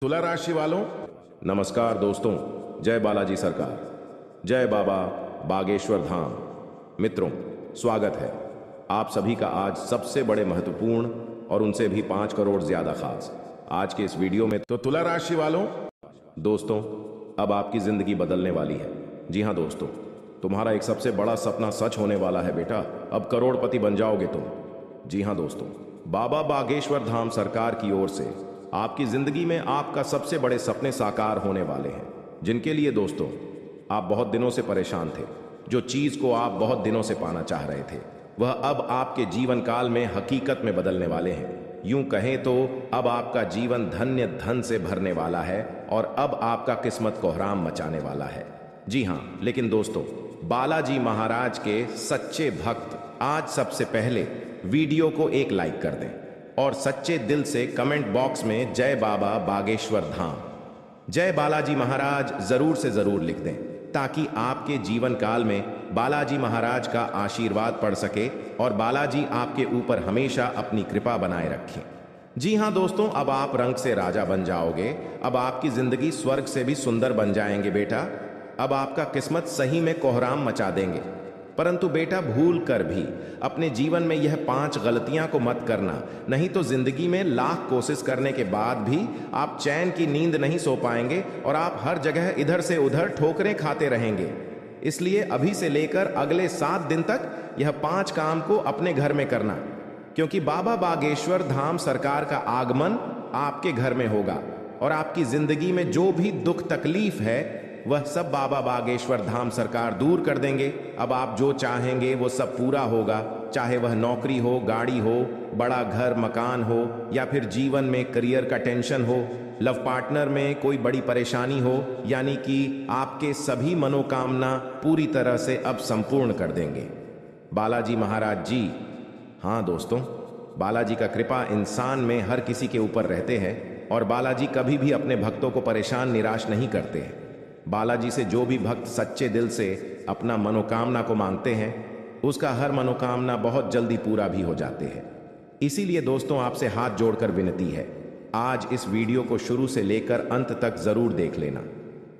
तुला राशि वालों, नमस्कार दोस्तों। जय बालाजी सरकार, जय बाबा बागेश्वर धाम। मित्रों, स्वागत है आप सभी का आज सबसे बड़े महत्वपूर्ण और उनसे भी 5 करोड़ ज्यादा खास आज के इस वीडियो में। तो तुला राशि वालों, दोस्तों, अब आपकी जिंदगी बदलने वाली है। जी हाँ दोस्तों, तुम्हारा एक सबसे बड़ा सपना सच होने वाला है बेटा। अब करोड़पति बन जाओगे तुम। जी हाँ दोस्तों, बाबा बागेश्वर धाम सरकार की ओर से आपकी जिंदगी में आपका सबसे बड़े सपने साकार होने वाले हैं, जिनके लिए दोस्तों आप बहुत दिनों से परेशान थे। जो चीज को आप बहुत दिनों से पाना चाह रहे थे, वह अब आपके जीवन काल में हकीकत में बदलने वाले हैं। यूं कहें तो अब आपका जीवन धन्य धन से भरने वाला है और अब आपका किस्मत कोहराम मचाने वाला है। जी हाँ, लेकिन दोस्तों, बालाजी महाराज के सच्चे भक्त आज सबसे पहले वीडियो को एक लाइक कर दें और सच्चे दिल से कमेंट बॉक्स में जय बाबा बागेश्वर धाम, जय बालाजी महाराज जरूर से जरूर लिख दें, ताकि आपके जीवन काल में बालाजी महाराज का आशीर्वाद पड़ सके और बालाजी आपके ऊपर हमेशा अपनी कृपा बनाए रखें। जी हाँ दोस्तों, अब आप रंग से राजा बन जाओगे। अब आपकी जिंदगी स्वर्ग से भी सुंदर बन जाएंगे बेटा। अब आपका किस्मत सही में कोहराम मचा देंगे। परंतु बेटा, भूल कर भी अपने जीवन में यह 5 गलतियां को मत करना, नहीं तो जिंदगी में लाख कोशिश करने के बाद भी आप चैन की नींद नहीं सो पाएंगे और आप हर जगह इधर से उधर ठोकरें खाते रहेंगे। इसलिए अभी से लेकर अगले 7 दिन तक यह 5 काम को अपने घर में करना, क्योंकि बाबा बागेश्वर धाम सरकार का आगमन आपके घर में होगा और आपकी जिंदगी में जो भी दुख तकलीफ है वह सब बाबा बागेश्वर धाम सरकार दूर कर देंगे। अब आप जो चाहेंगे वो सब पूरा होगा, चाहे वह नौकरी हो, गाड़ी हो, बड़ा घर मकान हो, या फिर जीवन में करियर का टेंशन हो, लव पार्टनर में कोई बड़ी परेशानी हो, यानी कि आपके सभी मनोकामना पूरी तरह से अब संपूर्ण कर देंगे बालाजी महाराज जी। हाँ दोस्तों, बालाजी का कृपा इंसान में हर किसी के ऊपर रहते हैं और बालाजी कभी भी अपने भक्तों को परेशान निराश नहीं करते हैं। बालाजी से जो भी भक्त सच्चे दिल से अपना मनोकामना को मांगते हैं, उसका हर मनोकामना बहुत जल्दी पूरा भी हो जाते हैं। इसीलिए दोस्तों, आपसे हाथ जोड़कर विनती है, आज इस वीडियो को शुरू से लेकर अंत तक जरूर देख लेना,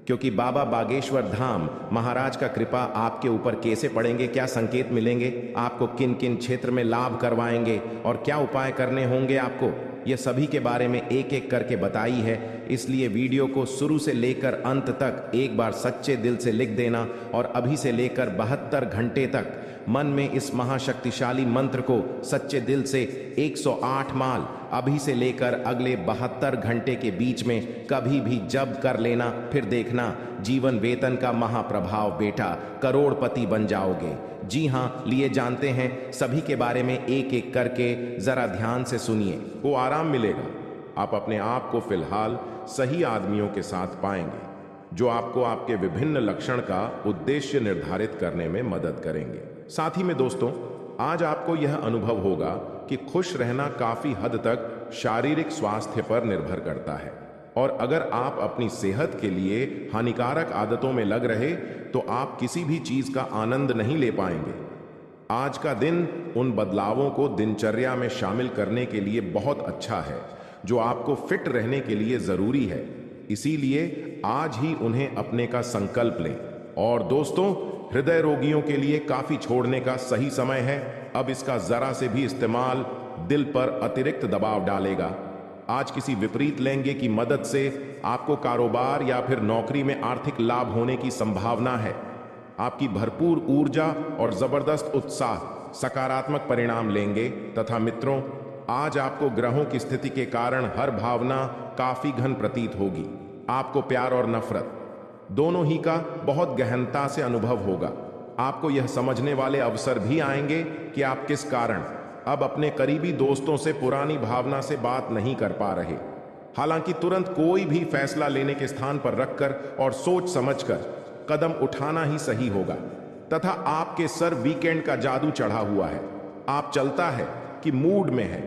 क्योंकि बाबा बागेश्वर धाम महाराज का कृपा आपके ऊपर कैसे पड़ेंगे, क्या संकेत मिलेंगे, आपको किन किन क्षेत्र में लाभ करवाएंगे और क्या उपाय करने होंगे आपको, ये सभी के बारे में एक एक करके बताई है। इसलिए वीडियो को शुरू से लेकर अंत तक एक बार सच्चे दिल से लिख देना और अभी से लेकर 72 घंटे तक मन में इस महाशक्तिशाली मंत्र को सच्चे दिल से 108 माल अभी से लेकर अगले 72 घंटे के बीच में कभी भी जब कर लेना। फिर देखना जीवन वेतन का महाप्रभाव बेटा, करोड़पति बन जाओगे। जी हाँ, लिए जानते हैं सभी के बारे में एक एक करके, जरा ध्यान से सुनिए, को आराम मिलेगा। आप अपने आप को फिलहाल सही आदमियों के साथ पाएंगे, जो आपको आपके विभिन्न लक्षण का उद्देश्य निर्धारित करने में मदद करेंगे। साथ ही में दोस्तों, आज आपको यह अनुभव होगा कि खुश रहना काफी हद तक शारीरिक स्वास्थ्य पर निर्भर करता है, और अगर आप अपनी सेहत के लिए हानिकारक आदतों में लग रहे तो आप किसी भी चीज का आनंद नहीं ले पाएंगे। आज का दिन उन बदलावों को दिनचर्या में शामिल करने के लिए बहुत अच्छा है, जो आपको फिट रहने के लिए जरूरी है। इसीलिए आज ही उन्हें अपने का संकल्प लें। और दोस्तों, हृदय रोगियों के लिए काफी छोड़ने का सही समय है। अब इसका जरा से भी इस्तेमाल दिल पर अतिरिक्त दबाव डालेगा। आज किसी विपरीत लहंगे की मदद से आपको कारोबार या फिर नौकरी में आर्थिक लाभ होने की संभावना है। आपकी भरपूर ऊर्जा और जबरदस्त उत्साह सकारात्मक परिणाम लेंगे। तथा मित्रों, आज आपको ग्रहों की स्थिति के कारण हर भावना काफी घन प्रतीत होगी। आपको प्यार और नफरत दोनों ही का बहुत गहनता से अनुभव होगा। आपको यह समझने वाले अवसर भी आएंगे कि आप किस कारण अब अपने करीबी दोस्तों से पुरानी भावना से बात नहीं कर पा रहे। हालांकि तुरंत कोई भी फैसला लेने के स्थान पर रखकर और सोच समझकर कदम उठाना ही सही होगा। तथा आपके सर वीकेंड का जादू चढ़ा हुआ है। आप चलता है कि मूड में है,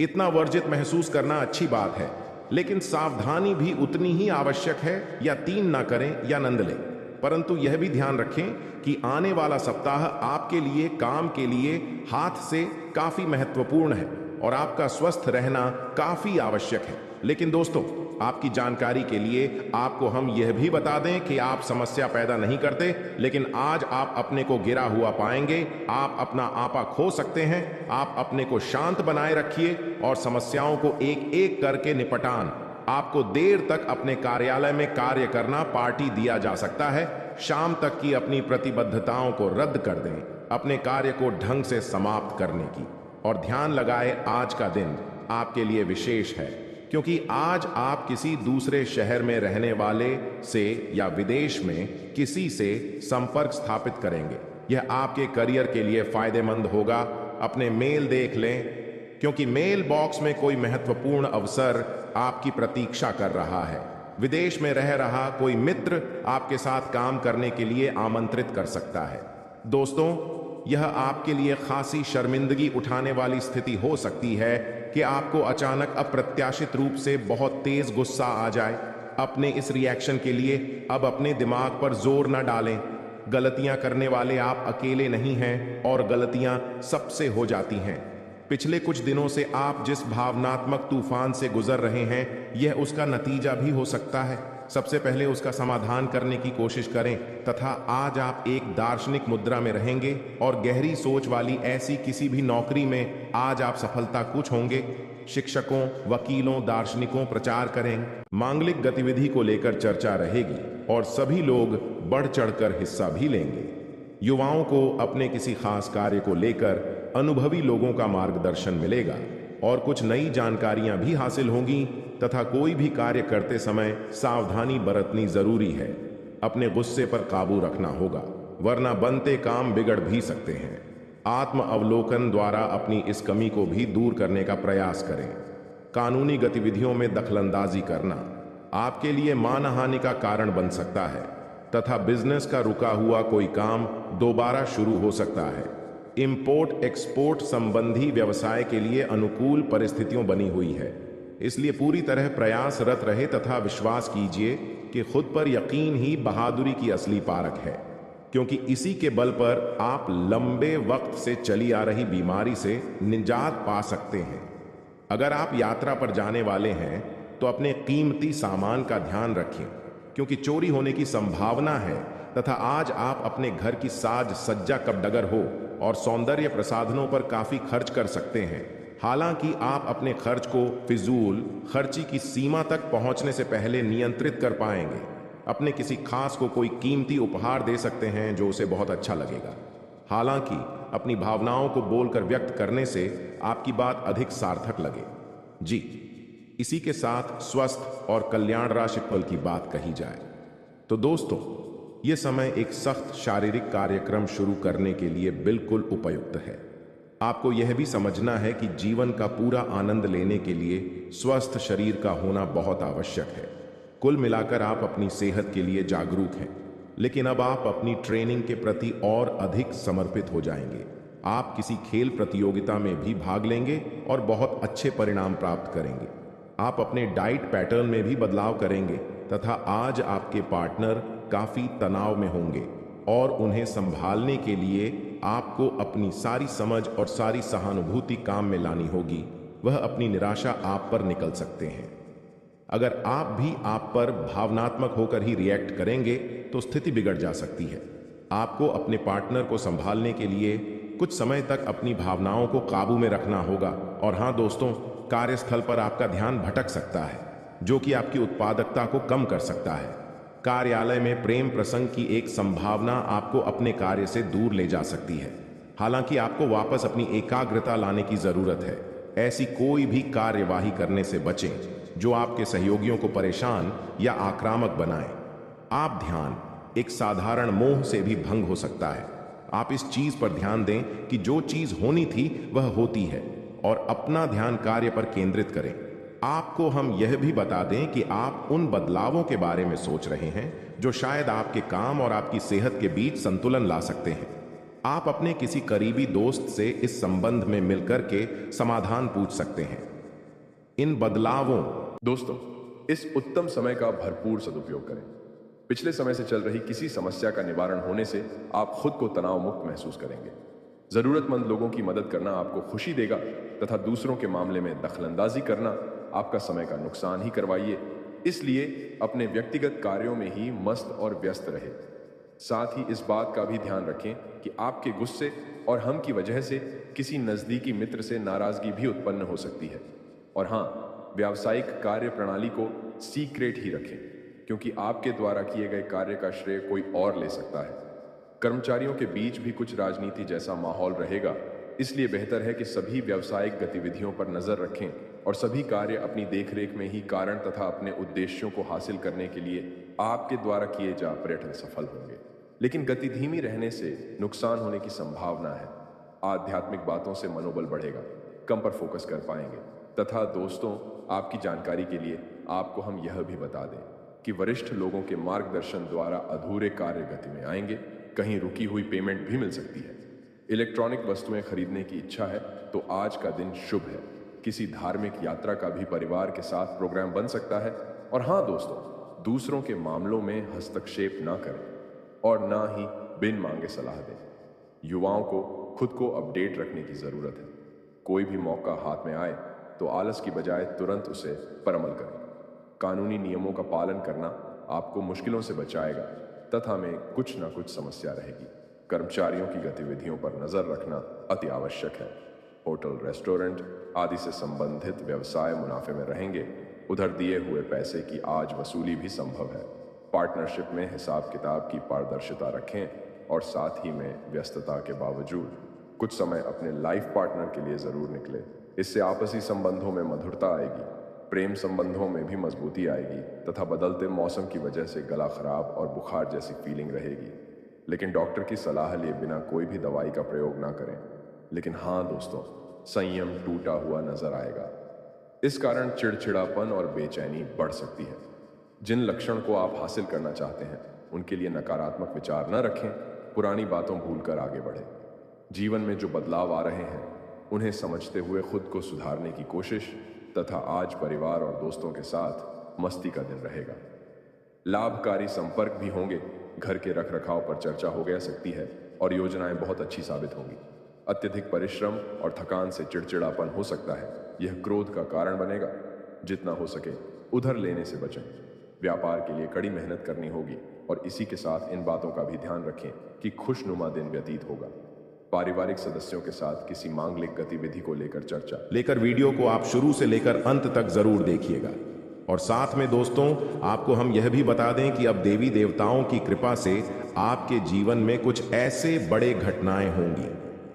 इतना वर्जित महसूस करना अच्छी बात है, लेकिन सावधानी भी उतनी ही आवश्यक है। या 3 ना करें या नंद लें। परंतु यह भी ध्यान रखें कि आने वाला सप्ताह आपके लिए काम के लिए हाथ से काफी महत्वपूर्ण है और आपका स्वस्थ रहना काफी आवश्यक है। लेकिन दोस्तों, आपकी जानकारी के लिए आपको हम यह भी बता दें कि आप समस्या पैदा नहीं करते, लेकिन आज आप अपने को गिरा हुआ पाएंगे। आप अपना आपा खो सकते हैं। आप अपने को शांत बनाए रखिए और समस्याओं को एक एक करके निपटान। आपको देर तक अपने कार्यालय में कार्य करना पार्टी दिया जा सकता है। शाम तक की अपनी प्रतिबद्धताओं को रद्द कर दें, अपने कार्य को ढंग से समाप्त करने की। और ध्यान लगाए, आज का दिन आपके लिए विशेष है, क्योंकि आज आप किसी दूसरे शहर में रहने वाले से या विदेश में किसी से संपर्क स्थापित करेंगे। यह आपके करियर के लिए फायदेमंद होगा। अपने मेल देख लें, क्योंकि मेल बॉक्स में कोई महत्वपूर्ण अवसर आपकी प्रतीक्षा कर रहा है। विदेश में रह रहा कोई मित्र आपके साथ काम करने के लिए आमंत्रित कर सकता है। दोस्तों, यह आपके लिए खासी शर्मिंदगी उठाने वाली स्थिति हो सकती है कि आपको अचानक अप्रत्याशित रूप से बहुत तेज गुस्सा आ जाए। अपने इस रिएक्शन के लिए अब अपने दिमाग पर जोर न डालें। गलतियां करने वाले आप अकेले नहीं हैं और गलतियां सबसे हो जाती हैं। पिछले कुछ दिनों से आप जिस भावनात्मक तूफान से गुजर रहे हैं, यह उसका नतीजा भी हो सकता है। सबसे पहले उसका समाधान करने की कोशिश करें तथा आज आप एक दार्शनिक मुद्रा में रहेंगे और गहरी सोच वाली ऐसी किसी भी नौकरी में आज आप सफलता कुछ होंगे। शिक्षकों, वकीलों, दार्शनिकों प्रचार करें। मांगलिक गतिविधि को लेकर चर्चा रहेगी और सभी लोग बढ़ चढ़कर हिस्सा भी लेंगे। युवाओं को अपने किसी खास कार्य को लेकर अनुभवी लोगों का मार्गदर्शन मिलेगा और कुछ नई जानकारियां भी हासिल होंगी तथा कोई भी कार्य करते समय सावधानी बरतनी जरूरी है। अपने गुस्से पर काबू रखना होगा, वरना बनते काम बिगड़ भी सकते हैं। आत्म अवलोकन द्वारा अपनी इस कमी को भी दूर करने का प्रयास करें। कानूनी गतिविधियों में दखलंदाजी करना आपके लिए मानहानि का कारण बन सकता है तथा बिजनेस का रुका हुआ कोई काम दोबारा शुरू हो सकता है। इंपोर्ट एक्सपोर्ट संबंधी व्यवसाय के लिए अनुकूल परिस्थितियों बनी हुई है, इसलिए पूरी तरह प्रयासरत रहे तथा विश्वास कीजिए कि खुद पर यकीन ही बहादुरी की असली पारक है, क्योंकि इसी के बल पर आप लंबे वक्त से चली आ रही बीमारी से निजात पा सकते हैं। अगर आप यात्रा पर जाने वाले हैं तो अपने कीमती सामान का ध्यान रखें, क्योंकि चोरी होने की संभावना है तथा आज आप अपने घर की साज सज्जा कब डगर हो और सौंदर्य प्रसाधनों पर काफी खर्च कर सकते हैं। हालांकि आप अपने खर्च को फिजूल खर्ची की सीमा तक पहुंचने से पहले नियंत्रित कर पाएंगे। अपने किसी खास को कोई कीमती उपहार दे सकते हैं जो उसे बहुत अच्छा लगेगा। हालांकि अपनी भावनाओं को बोलकर व्यक्त करने से आपकी बात अधिक सार्थक लगे। जी, इसी के साथ स्वस्थ और कल्याण राशि फल की बात कही जाए तो दोस्तों, यह समय एक सख्त शारीरिक कार्यक्रम शुरू करने के लिए बिल्कुल उपयुक्त है। आपको यह भी समझना है कि जीवन का पूरा आनंद लेने के लिए स्वस्थ शरीर का होना बहुत आवश्यक है। कुल मिलाकर आप अपनी सेहत के लिए जागरूक हैं, लेकिन अब आप अपनी ट्रेनिंग के प्रति और अधिक समर्पित हो जाएंगे। आप किसी खेल प्रतियोगिता में भी भाग लेंगे और बहुत अच्छे परिणाम प्राप्त करेंगे। आप अपने डाइट पैटर्न में भी बदलाव करेंगे तथा आज आपके पार्टनर काफी तनाव में होंगे और उन्हें संभालने के लिए आपको अपनी सारी समझ और सारी सहानुभूति काम में लानी होगी। वह अपनी निराशा आप पर निकल सकते हैं। अगर आप भी आप पर भावनात्मक होकर ही रिएक्ट करेंगे तो स्थिति बिगड़ जा सकती है। आपको अपने पार्टनर को संभालने के लिए कुछ समय तक अपनी भावनाओं को काबू में रखना होगा। और हाँ दोस्तों, कार्यस्थल पर आपका ध्यान भटक सकता है, जो कि आपकी उत्पादकता को कम कर सकता है। कार्यालय में प्रेम प्रसंग की एक संभावना आपको अपने कार्य से दूर ले जा सकती है। हालांकि आपको वापस अपनी एकाग्रता लाने की जरूरत है। ऐसी कोई भी कार्यवाही करने से बचें जो आपके सहयोगियों को परेशान या आक्रामक बनाए। आप ध्यान एक साधारण मोह से भी भंग हो सकता है। आप इस चीज पर ध्यान दें कि जो चीज होनी थी वह होती है और अपना ध्यान कार्य पर केंद्रित करें। आपको हम यह भी बता दें कि आप उन बदलावों के बारे में सोच रहे हैं जो शायद आपके काम और आपकी सेहत के बीच संतुलन ला सकते हैं। आप अपने किसी करीबी दोस्त से इस संबंध में मिलकर के समाधान पूछ सकते हैं। इन बदलावों दोस्तों, इस उत्तम समय का भरपूर सदुपयोग करें। पिछले समय से चल रही किसी समस्या का निवारण होने से आप खुद को तनाव मुक्त महसूस करेंगे। जरूरतमंद लोगों की मदद करना आपको खुशी देगा तथा दूसरों के मामले में दखलंदाजी करना आपका समय का नुकसान ही करवाइए। इसलिए अपने व्यक्तिगत कार्यों में ही मस्त और व्यस्त रहे। साथ ही इस बात का भी ध्यान रखें कि आपके गुस्से और हम की वजह से किसी नज़दीकी मित्र से नाराजगी भी उत्पन्न हो सकती है। और हाँ, व्यावसायिक कार्य प्रणाली को सीक्रेट ही रखें, क्योंकि आपके द्वारा किए गए कार्य का श्रेय कोई और ले सकता है। कर्मचारियों के बीच भी कुछ राजनीति जैसा माहौल रहेगा, इसलिए बेहतर है कि सभी व्यावसायिक गतिविधियों पर नजर रखें और सभी कार्य अपनी देखरेख में ही कारण तथा अपने उद्देश्यों को हासिल करने के लिए आपके द्वारा किए जा पर्यटन सफल होंगे। लेकिन गति धीमी रहने से नुकसान होने की संभावना है। आध्यात्मिक बातों से मनोबल बढ़ेगा, कम पर फोकस कर पाएंगे। तथा दोस्तों, आपकी जानकारी के लिए आपको हम यह भी बता दें कि वरिष्ठ लोगों के मार्गदर्शन द्वारा अधूरे कार्य गति में आएंगे। कहीं रुकी हुई पेमेंट भी मिल सकती है। इलेक्ट्रॉनिक वस्तुएं खरीदने की इच्छा है तो आज का दिन शुभ है। किसी धार्मिक यात्रा का भी परिवार के साथ प्रोग्राम बन सकता है। और हाँ दोस्तों, दूसरों के मामलों में हस्तक्षेप ना करें और ना ही बिन मांगे सलाह दें। युवाओं को खुद को अपडेट रखने की जरूरत है। कोई भी मौका हाथ में आए तो आलस की बजाय तुरंत उसे पर अमल करें। कानूनी नियमों का पालन करना आपको मुश्किलों से बचाएगा तथा में कुछ ना कुछ समस्या रहेगी। कर्मचारियों की गतिविधियों पर नजर रखना अति आवश्यक है। होटल, रेस्टोरेंट आदि से संबंधित व्यवसाय मुनाफे में रहेंगे। उधर दिए हुए पैसे की आज वसूली भी संभव है। पार्टनरशिप में हिसाब किताब की पारदर्शिता रखें और साथ ही में व्यस्तता के बावजूद कुछ समय अपने लाइफ पार्टनर के लिए जरूर निकले। इससे आपसी संबंधों में मधुरता आएगी, प्रेम संबंधों में भी मजबूती आएगी तथा बदलते मौसम की वजह से गला खराब और बुखार जैसी फीलिंग रहेगी। लेकिन डॉक्टर की सलाह लिए बिना कोई भी दवाई का प्रयोग ना करें। लेकिन हाँ दोस्तों, संयम टूटा हुआ नजर आएगा। इस कारण चिड़चिड़ापन और बेचैनी बढ़ सकती है। जिन लक्षण को आप हासिल करना चाहते हैं उनके लिए नकारात्मक विचार न रखें। पुरानी बातों भूलकर आगे बढ़ें। जीवन में जो बदलाव आ रहे हैं उन्हें समझते हुए खुद को सुधारने की कोशिश तथा आज परिवार और दोस्तों के साथ मस्ती का दिन रहेगा। लाभकारी संपर्क भी होंगे। घर के रखरखाव पर चर्चा हो गया सकती है और योजनाएं बहुत अच्छी साबित होंगी। अत्यधिक परिश्रम और थकान से चिड़चिड़ापन हो सकता है। यह क्रोध का कारण बनेगा। जितना हो सके उधर लेने से बचें। व्यापार के लिए कड़ी मेहनत करनी होगी और इसी के साथ इन बातों का भी ध्यान रखें कि खुशनुमा दिन व्यतीत होगा। पारिवारिक सदस्यों के साथ किसी मांगलिक गतिविधि को लेकर वीडियो को आप शुरू से लेकर अंत तक जरूर देखिएगा। और साथ में दोस्तों, आपको हम यह भी बता दें कि अब देवी देवताओं की कृपा से आपके जीवन में कुछ ऐसे बड़े घटनाएं होंगी,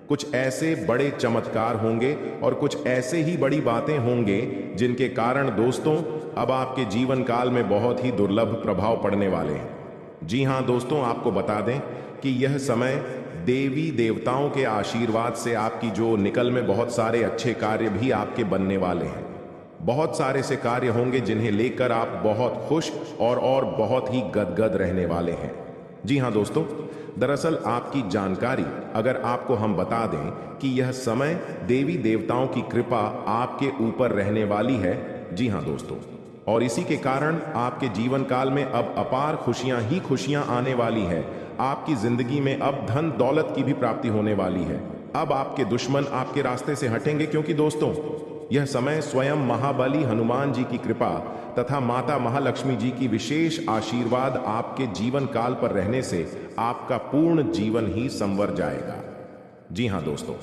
कुछ ऐसे बड़े चमत्कार होंगे और कुछ ऐसे ही बड़ी बातें होंगे जिनके कारण दोस्तों अब आपके जीवन काल में बहुत ही दुर्लभ प्रभाव पड़ने वाले हैं। जी हाँ दोस्तों, आपको बता दें कि यह समय देवी देवताओं के आशीर्वाद से आपकी जो निकल में बहुत सारे अच्छे कार्य भी आपके बनने वाले हैं। बहुत सारे से कार्य होंगे जिन्हें लेकर आप बहुत खुश और बहुत ही गदगद रहने वाले हैं। जी हाँ दोस्तों, दरअसल आपकी जानकारी अगर आपको हम बता दें कि यह समय देवी देवताओं की कृपा आपके ऊपर रहने वाली है। जी हाँ दोस्तों, और इसी के कारण आपके जीवन काल में अब अपार खुशियां ही खुशियां आने वाली है। आपकी जिंदगी में अब धन दौलत की भी प्राप्ति होने वाली है। अब आपके दुश्मन आपके रास्ते से हटेंगे, क्योंकि दोस्तों यह समय स्वयं महाबली हनुमान जी की कृपा तथा माता महालक्ष्मी जी की विशेष आशीर्वाद आपके जीवन काल पर रहने से आपका पूर्ण जीवन ही संवर जाएगा। जी हाँ दोस्तों,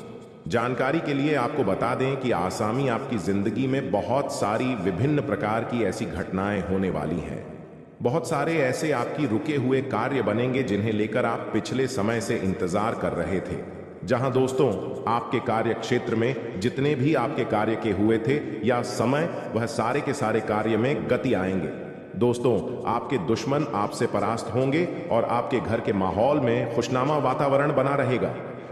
जानकारी के लिए आपको बता दें कि आसामी आपकी जिंदगी में बहुत सारी विभिन्न प्रकार की ऐसी घटनाएं होने वाली हैं। बहुत सारे ऐसे आपकी रुके हुए कार्य बनेंगे जिन्हें लेकर आप पिछले समय से इंतजार कर रहे थे। जहां दोस्तों आपके कार्य क्षेत्र में जितने भी आपके कार्य के हुए थे या समय, वह सारे के सारे कार्य में गति आएंगे। दोस्तों आपके दुश्मन आपसे परास्त होंगे और आपके घर के माहौल में खुशनुमा वातावरण बना रहेगा,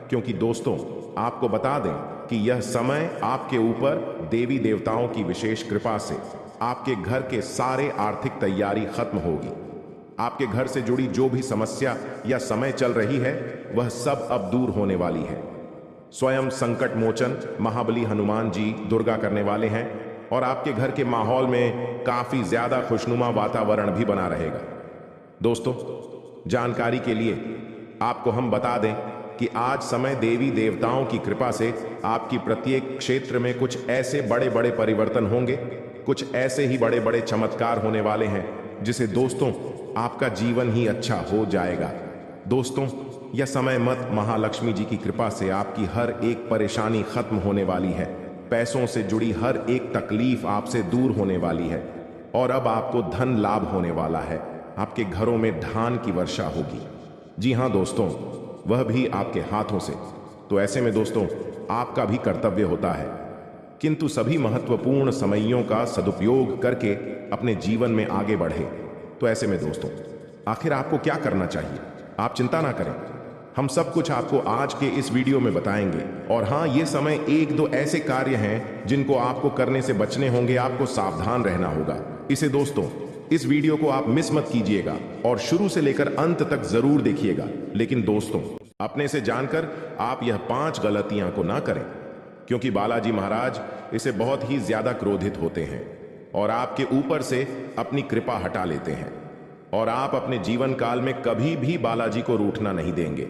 क्योंकि दोस्तों आपको बता दें कि यह समय आपके ऊपर देवी देवताओं की विशेष कृपा से आपके घर के सारे आर्थिक तैयारी खत्म होगी। आपके घर से जुड़ी जो भी समस्या या समय चल रही है वह सब अब दूर होने वाली है। स्वयं संकट मोचन महाबली हनुमान जी दुर्गा करने वाले हैं और आपके घर के माहौल में काफी ज्यादा खुशनुमा वातावरण भी बना रहेगा। दोस्तों जानकारी के लिए आपको हम बता दें कि आज समय देवी देवताओं की कृपा से आपकी प्रत्येक क्षेत्र में कुछ ऐसे बड़े बड़े परिवर्तन होंगे कुछ ऐसे ही बड़े बड़े चमत्कार होने वाले हैं जिसे दोस्तों आपका जीवन ही अच्छा हो जाएगा। दोस्तों, यह समय मत महालक्ष्मी जी की कृपा से आपकी हर एक परेशानी खत्म होने वाली है। पैसों से जुड़ी हर एक तकलीफ आपसे दूर होने वाली है और अब आपको धन लाभ होने वाला है। आपके घरों में धान की वर्षा होगी। जी हाँ दोस्तों, वह भी आपके हाथों से। तो ऐसे में दोस्तों आपका भी कर्तव्य होता है, किंतु सभी महत्वपूर्ण समयों का सदुपयोग करके अपने जीवन में आगे बढ़े। तो ऐसे में दोस्तों आखिर आपको क्या करना चाहिए? आप चिंता ना करें, हम सब कुछ आपको आज के इस वीडियो में बताएंगे। और हाँ, ये समय एक दो ऐसे कार्य हैं जिनको आपको करने से बचने होंगे, आपको सावधान रहना होगा। इसे दोस्तों इस वीडियो को आप मिस मत कीजिएगा और शुरू से लेकर अंत तक जरूर देखिएगा। लेकिन दोस्तों अपने से जानकर आप यह 5 गलतियां को ना करें, क्योंकि बालाजी महाराज इसे बहुत ही ज्यादा क्रोधित होते हैं और आपके ऊपर से अपनी कृपा हटा लेते हैं और आप अपने जीवन काल में कभी भी बालाजी को रूठना नहीं देंगे।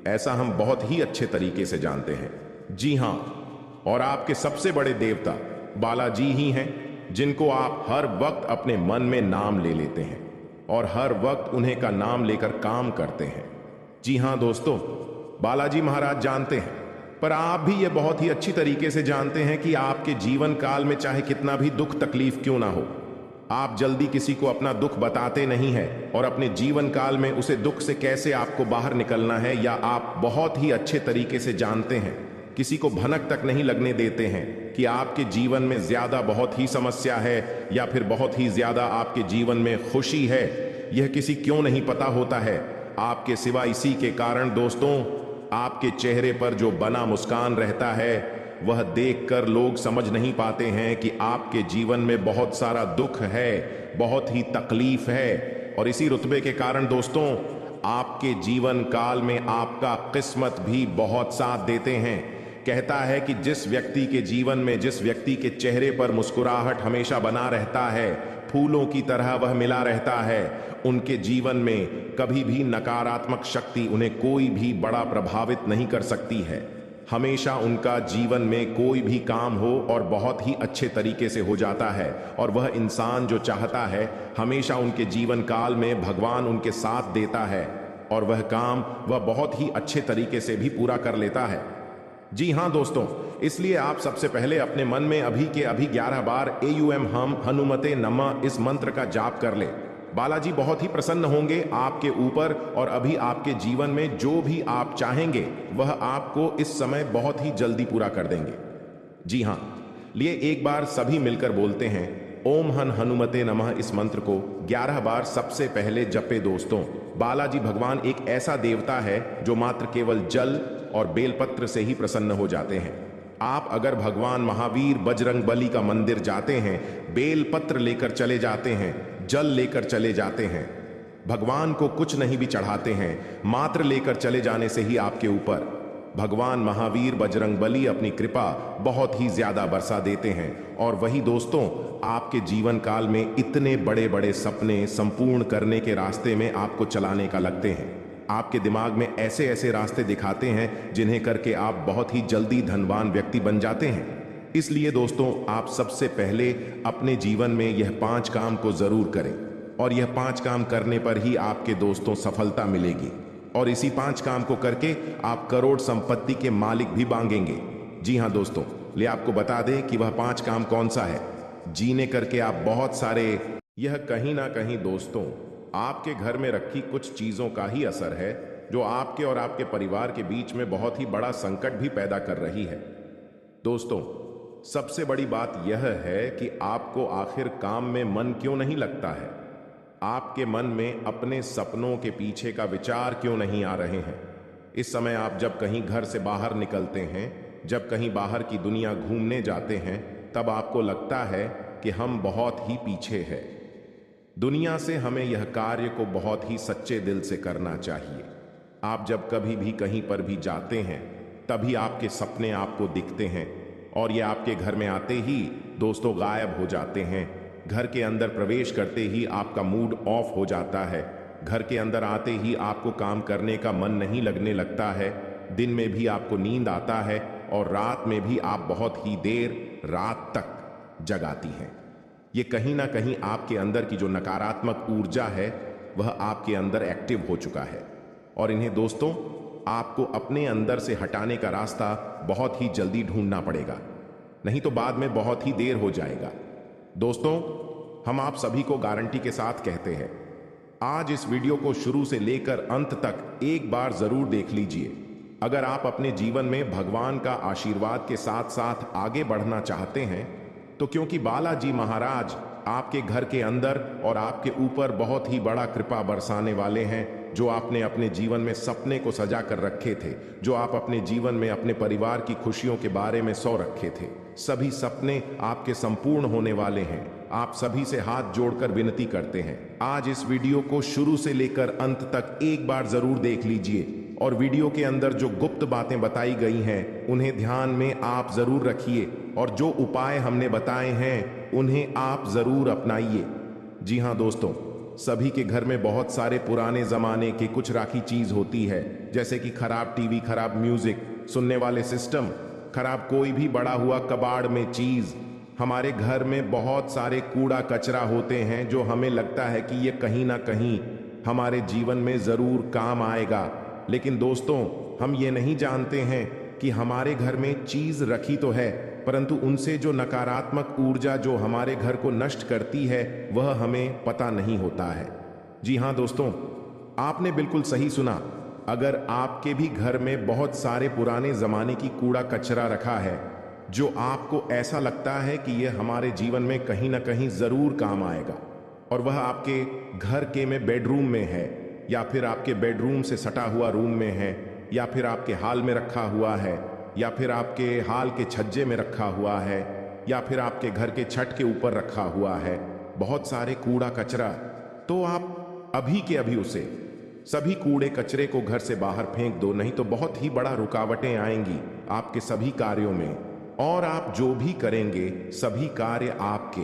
ऐसा हम बहुत ही अच्छे तरीके से जानते हैं। जी हां, और आपके सबसे बड़े देवता बालाजी ही हैं, जिनको आप हर वक्त अपने मन में नाम ले लेते हैं और हर वक्त उन्हें का नाम लेकर काम करते हैं। जी हां दोस्तों, बालाजी महाराज जानते हैं, पर आप भी ये बहुत ही अच्छी तरीके से जानते हैं कि आपके जीवन काल में चाहे कितना भी दुख तकलीफ क्यों ना हो, आप जल्दी किसी को अपना दुख बताते नहीं हैं और अपने जीवन काल में उसे दुख से कैसे आपको बाहर निकलना है, या आप बहुत ही अच्छे तरीके से जानते हैं, किसी को भनक तक नहीं लगने देते हैं कि आपके जीवन में ज्यादा बहुत ही समस्या है या फिर बहुत ही ज्यादा आपके जीवन में खुशी है। यह किसी क्यों नहीं पता होता है आपके सिवा इसी के कारण दोस्तों आपके चेहरे पर जो बना मुस्कान रहता है, वह देखकर लोग समझ नहीं पाते हैं कि आपके जीवन में बहुत सारा दुख है, बहुत ही तकलीफ है। और इसी रुतबे के कारण दोस्तों आपके जीवन काल में आपका किस्मत भी बहुत साथ देते हैं। कहता है कि जिस व्यक्ति के जीवन में, जिस व्यक्ति के चेहरे पर मुस्कुराहट हमेशा बना रहता है, फूलों की तरह वह मिला रहता है, उनके जीवन में कभी भी नकारात्मक शक्ति उन्हें कोई भी बड़ा प्रभावित नहीं कर सकती है। हमेशा उनका जीवन में कोई भी काम हो और बहुत ही अच्छे तरीके से हो जाता है और वह इंसान जो चाहता है हमेशा उनके जीवन काल में भगवान उनके साथ देता है और वह काम वह बहुत ही अच्छे तरीके से भी पूरा कर लेता है। जी हाँ दोस्तों, इसलिए आप सबसे पहले अपने मन में अभी के अभी 11 बार AUM हम हनुमते नमः इस मंत्र का जाप कर ले। बालाजी बहुत ही प्रसन्न होंगे आपके ऊपर और अभी आपके जीवन में जो भी आप चाहेंगे वह आपको इस समय बहुत ही जल्दी पूरा कर देंगे। जी हाँ, लिए एक बार सभी मिलकर बोलते हैं ओम हनुमते नमः इस मंत्र को 11 बार सबसे पहले जपे। दोस्तों बालाजी भगवान एक ऐसा देवता है जो मात्र केवल जल और बेलपत्र से ही प्रसन्न हो जाते हैं। आप अगर भगवान महावीर बजरंगबली का मंदिर जाते हैं, बेलपत्र लेकर चले जाते हैं, जल लेकर चले जाते हैं, भगवान को कुछ नहीं भी चढ़ाते हैं, मात्र लेकर चले जाने से ही आपके ऊपर भगवान महावीर बजरंगबली अपनी कृपा बहुत ही ज्यादा बरसा देते हैं। और वही दोस्तों आपके जीवन काल में इतने बड़े बड़े सपने संपूर्ण करने के रास्ते में आपको चलाने का लगते हैं। आपके दिमाग में ऐसे ऐसे रास्ते दिखाते हैं जिन्हें करके आप बहुत ही जल्दी धनवान व्यक्ति बन जाते हैं। इसलिए दोस्तों आप सबसे पहले अपने जीवन में यह 5 काम को जरूर करें और यह 5 काम करने पर ही आपके दोस्तों सफलता मिलेगी और इसी 5 काम को करके आप करोड़ संपत्ति के मालिक भी बांगेंगे। जी हाँ दोस्तों, ले आपको बता दें कि वह 5 काम कौन सा है, जीने करके आप बहुत सारे, यह कहीं ना कहीं दोस्तों आपके घर में रखी कुछ चीजों का ही असर है जो आपके और आपके परिवार के बीच में बहुत ही बड़ा संकट भी पैदा कर रही है। दोस्तों सबसे बड़ी बात यह है कि आपको आखिर काम में मन क्यों नहीं लगता है, आपके मन में अपने सपनों के पीछे का विचार क्यों नहीं आ रहे हैं। इस समय आप जब कहीं घर से बाहर निकलते हैं, जब कहीं बाहर की दुनिया घूमने जाते हैं, तब आपको लगता है कि हम बहुत ही पीछे हैं दुनिया से। हमें यह कार्य को बहुत ही सच्चे दिल से करना चाहिए। आप जब कभी भी कहीं पर भी जाते हैं तभी आपके सपने आपको दिखते हैं और ये आपके घर में आते ही दोस्तों गायब हो जाते हैं। घर के अंदर प्रवेश करते ही आपका मूड ऑफ हो जाता है। घर के अंदर आते ही आपको काम करने का मन नहीं लगने लगता है। दिन में भी आपको नींद आता है और रात में भी आप बहुत ही देर रात तक जगाती हैं। ये कहीं ना कहीं आपके अंदर की जो नकारात्मक ऊर्जा है वह आपके अंदर एक्टिव हो चुका है, और इन्हें दोस्तों आपको अपने अंदर से हटाने का रास्ता बहुत ही जल्दी ढूंढना पड़ेगा, नहीं तो बाद में बहुत ही देर हो जाएगा। दोस्तों, हम आप सभी को गारंटी के साथ कहते हैं, आज इस वीडियो को शुरू से लेकर अंत तक एक बार जरूर देख लीजिए। अगर आप अपने जीवन में भगवान का आशीर्वाद के साथ साथ आगे बढ़ना चाहते हैं, तो क्योंकि बालाजी महाराज आपके घर के अंदर और आपके ऊपर बहुत ही बड़ा कृपा बरसाने वाले हैं। जो आपने अपने जीवन में सपने को सजा कर रखे थे, जो आप अपने जीवन में अपने परिवार की खुशियों के बारे में सो रखे थे, सभी सपने आपके संपूर्ण होने वाले हैं। आप सभी से हाथ जोड़कर विनती करते हैं, आज इस वीडियो को शुरू से लेकर अंत तक एक बार जरूर देख लीजिए, और वीडियो के अंदर जो गुप्त बातें बताई गई हैं उन्हें ध्यान में आप जरूर रखिए, और जो उपाय हमने बताए हैं उन्हें आप जरूर अपनाइए। जी हाँ दोस्तों, सभी के घर में बहुत सारे पुराने जमाने के कुछ राखी चीज होती है, जैसे कि खराब टीवी, खराब म्यूजिक सुनने वाले सिस्टम, खराब कोई भी बड़ा हुआ कबाड़ में चीज। हमारे घर में बहुत सारे कूड़ा कचरा होते हैं जो हमें लगता है कि ये कहीं ना कहीं हमारे जीवन में जरूर काम आएगा, लेकिन दोस्तों हम ये नहीं जानते हैं कि हमारे घर में चीज रखी तो है, परंतु उनसे जो नकारात्मक ऊर्जा जो हमारे घर को नष्ट करती है वह हमें पता नहीं होता है। जी हाँ दोस्तों, आपने बिल्कुल सही सुना। अगर आपके भी घर में बहुत सारे पुराने जमाने की कूड़ा कचरा रखा है जो आपको ऐसा लगता है कि यह हमारे जीवन में कहीं ना कहीं जरूर काम आएगा, और वह आपके घर के में बेडरूम में है, या फिर आपके बेडरूम से सटा हुआ रूम में है, या फिर आपके हाल में रखा हुआ है, या फिर आपके हाल के छज्जे में रखा हुआ है, या फिर आपके घर के छत के ऊपर रखा हुआ है, बहुत सारे कूड़ा कचरा, तो आप अभी के अभी उसे सभी कूड़े कचरे को घर से बाहर फेंक दो, नहीं तो बहुत ही बड़ा रुकावटें आएंगी आपके सभी कार्यों में, और आप जो भी करेंगे सभी कार्य आपके